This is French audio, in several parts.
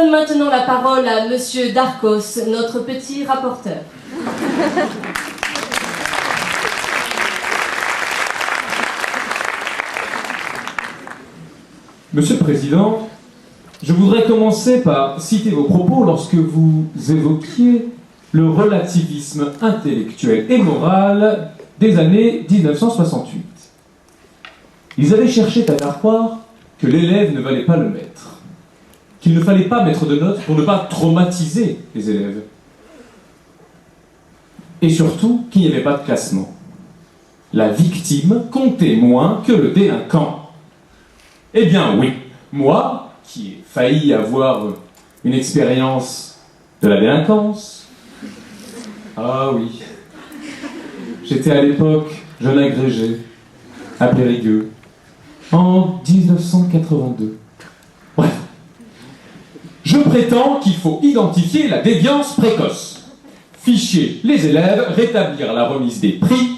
donne maintenant la parole à Monsieur Darcos, notre petit rapporteur. Monsieur le Président, je voudrais commencer par citer vos propos lorsque vous évoquiez le relativisme intellectuel et moral des années 1968. Ils avaient cherché à faire croire que l'élève ne valait pas le maître, qu'il ne fallait pas mettre de notes pour ne pas traumatiser les élèves, et surtout qu'il n'y avait pas de classement. La victime comptait moins que le délinquant. Eh bien oui, moi, qui ai failli avoir une expérience de la délinquance, ah oui, j'étais à l'époque jeune agrégé, à Périgueux, en 1982. Bref, je prétends qu'il faut identifier la déviance précoce, ficher les élèves, rétablir la remise des prix,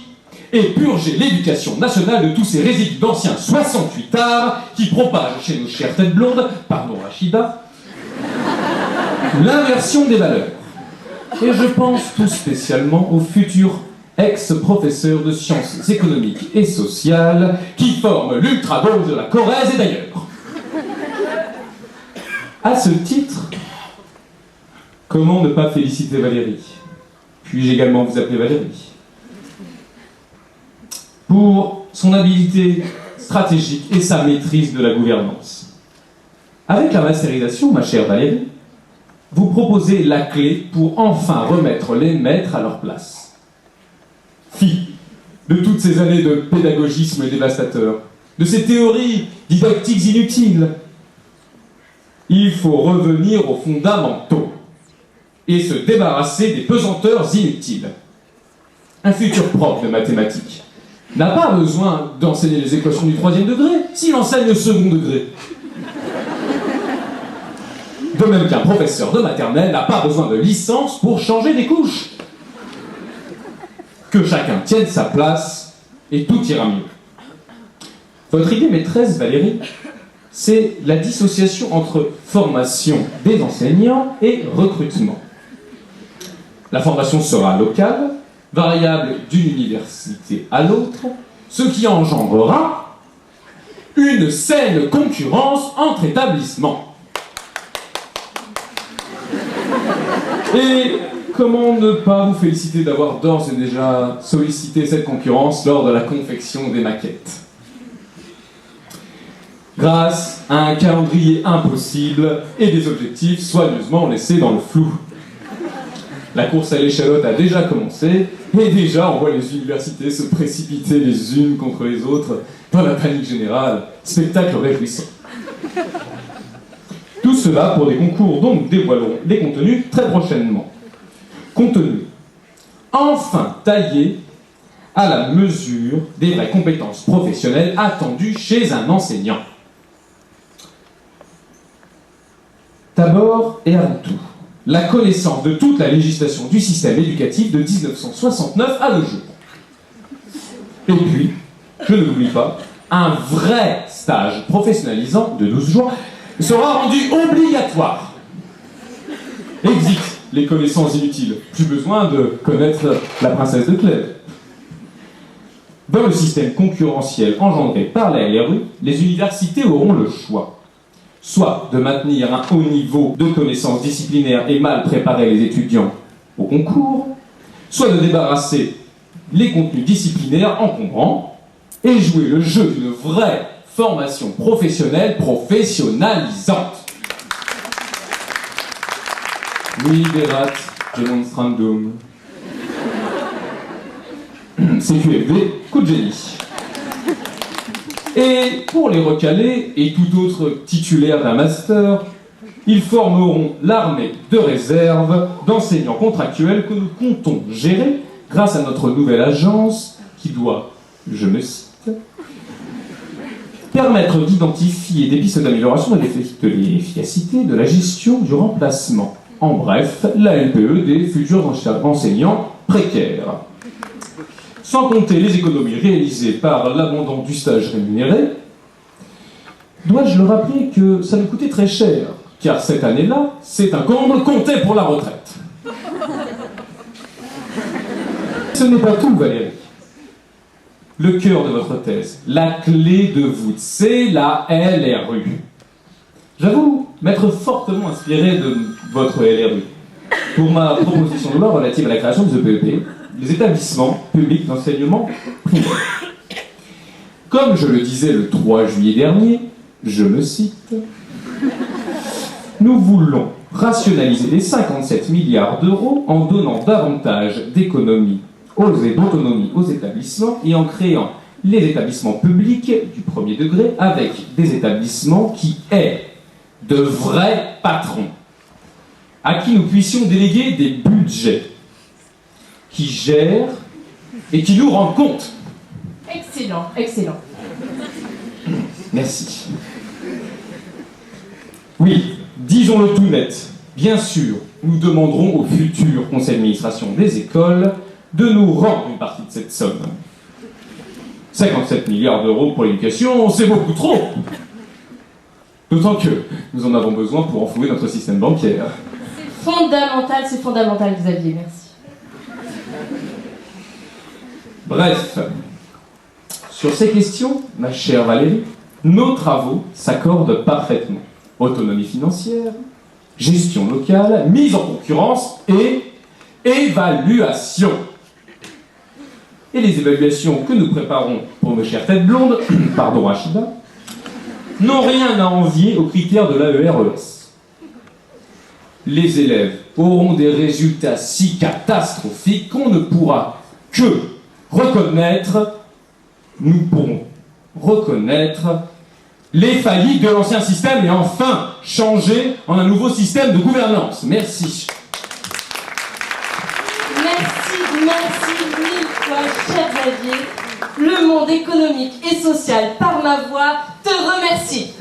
et purger l'éducation nationale de tous ces résidus d'anciens 68ards qui propagent chez nos chères têtes blondes, pardon Rachida, l'inversion des valeurs. Et je pense tout spécialement aux futurs ex-professeurs de sciences économiques et sociales qui forment l'ultra-gauche de la Corrèze et d'ailleurs. À ce titre, comment ne pas féliciter Valérie? Puis-je également vous appeler Valérie? Pour son habileté stratégique et sa maîtrise de la gouvernance. Avec la masterisation, ma chère Valérie, vous proposez la clé pour enfin remettre les maîtres à leur place. Fi de toutes ces années de pédagogisme dévastateur, de ces théories didactiques inutiles, il faut revenir aux fondamentaux et se débarrasser des pesanteurs inutiles. Un futur prof de mathématiques n'a pas besoin d'enseigner les équations du 3e degré s'il enseigne le 2e degré. De même qu'un professeur de maternelle n'a pas besoin de licence pour changer des couches. Que chacun tienne sa place et tout ira mieux. Votre idée maîtresse, Valérie, c'est la dissociation entre formation des enseignants et recrutement. La formation sera locale, variable d'une université à l'autre, ce qui engendrera une saine concurrence entre établissements. Et comment ne pas vous féliciter d'avoir d'ores et déjà sollicité cette concurrence lors de la confection des maquettes? Grâce à un calendrier impossible et des objectifs soigneusement laissés dans le flou. La course à l'échalote a déjà commencé, et déjà on voit les universités se précipiter les unes contre les autres dans la panique générale, spectacle réjouissant. Tout cela pour des concours dont nous dévoilerons les contenus très prochainement. Contenus enfin taillés à la mesure des vraies compétences professionnelles attendues chez un enseignant. D'abord et avant tout, la connaissance de toute la législation du système éducatif de 1969 à nos jours. Et puis, je ne l'oublie pas, un vrai stage professionnalisant de 12 jours sera rendu obligatoire. Exit les connaissances inutiles. Plus besoin de connaître la princesse de Clèves. Dans le système concurrentiel engendré par la LRU, les universités auront le choix. Soit de maintenir un haut niveau de connaissances disciplinaires et mal préparer les étudiants au concours, soit de débarrasser les contenus disciplinaires encombrants et jouer le jeu d'une vraie formation professionnelle professionnalisante. Oui, Berat, Demonstrandum. CQFD, coup de génie. Et pour les recalés et tout autre titulaire d'un master, ils formeront l'armée de réserve d'enseignants contractuels que nous comptons gérer grâce à notre nouvelle agence qui doit, je me cite, permettre d'identifier des pistes d'amélioration de l'efficacité de la gestion du remplacement. En bref, la LPE des futurs enseignants précaires. Sans compter les économies réalisées par l'abandon du stage rémunéré, dois-je le rappeler que ça nous coûtait très cher car cette année-là, c'est un comble compté pour la retraite. Ce n'est pas tout, Valérie. Le cœur de votre thèse, la clé de voûte, c'est la LRU. J'avoue m'être fortement inspiré de votre LRU pour ma proposition de loi relative à la création des EPEP, les établissements publics d'enseignement primaire. Comme je le disais le 3 juillet dernier, je me cite, « Nous voulons rationaliser les 57 milliards d'euros en donnant davantage d'autonomie aux établissements et en créant les établissements publics du premier degré avec des établissements qui aient de vrais patrons, à qui nous puissions déléguer des budgets, qui gèrent et qui nous rendent compte. » Excellent, excellent. Merci. Oui, disons-le tout net. Bien sûr, nous demanderons au futur conseil d'administration des écoles de nous rendre une partie de cette somme. 57 milliards d'euros pour l'éducation, c'est beaucoup trop. D'autant que nous en avons besoin pour enflouer notre système bancaire. C'est fondamental, Xavier, merci. Bref, sur ces questions, ma chère Valérie, nos travaux s'accordent parfaitement. Autonomie financière, gestion locale, mise en concurrence et évaluation. Et les évaluations que nous préparons pour nos chères têtes blondes, pardon Rachida, n'ont rien à envier aux critères de l'AER-ES. Les élèves auront des résultats si catastrophiques qu'on ne pourra que reconnaître, nous pourrons reconnaître les faillites de l'ancien système et enfin changer en un nouveau système de gouvernance. Merci. Merci mille fois, cher Xavier. Le monde économique et social, par ma voix, te remercie.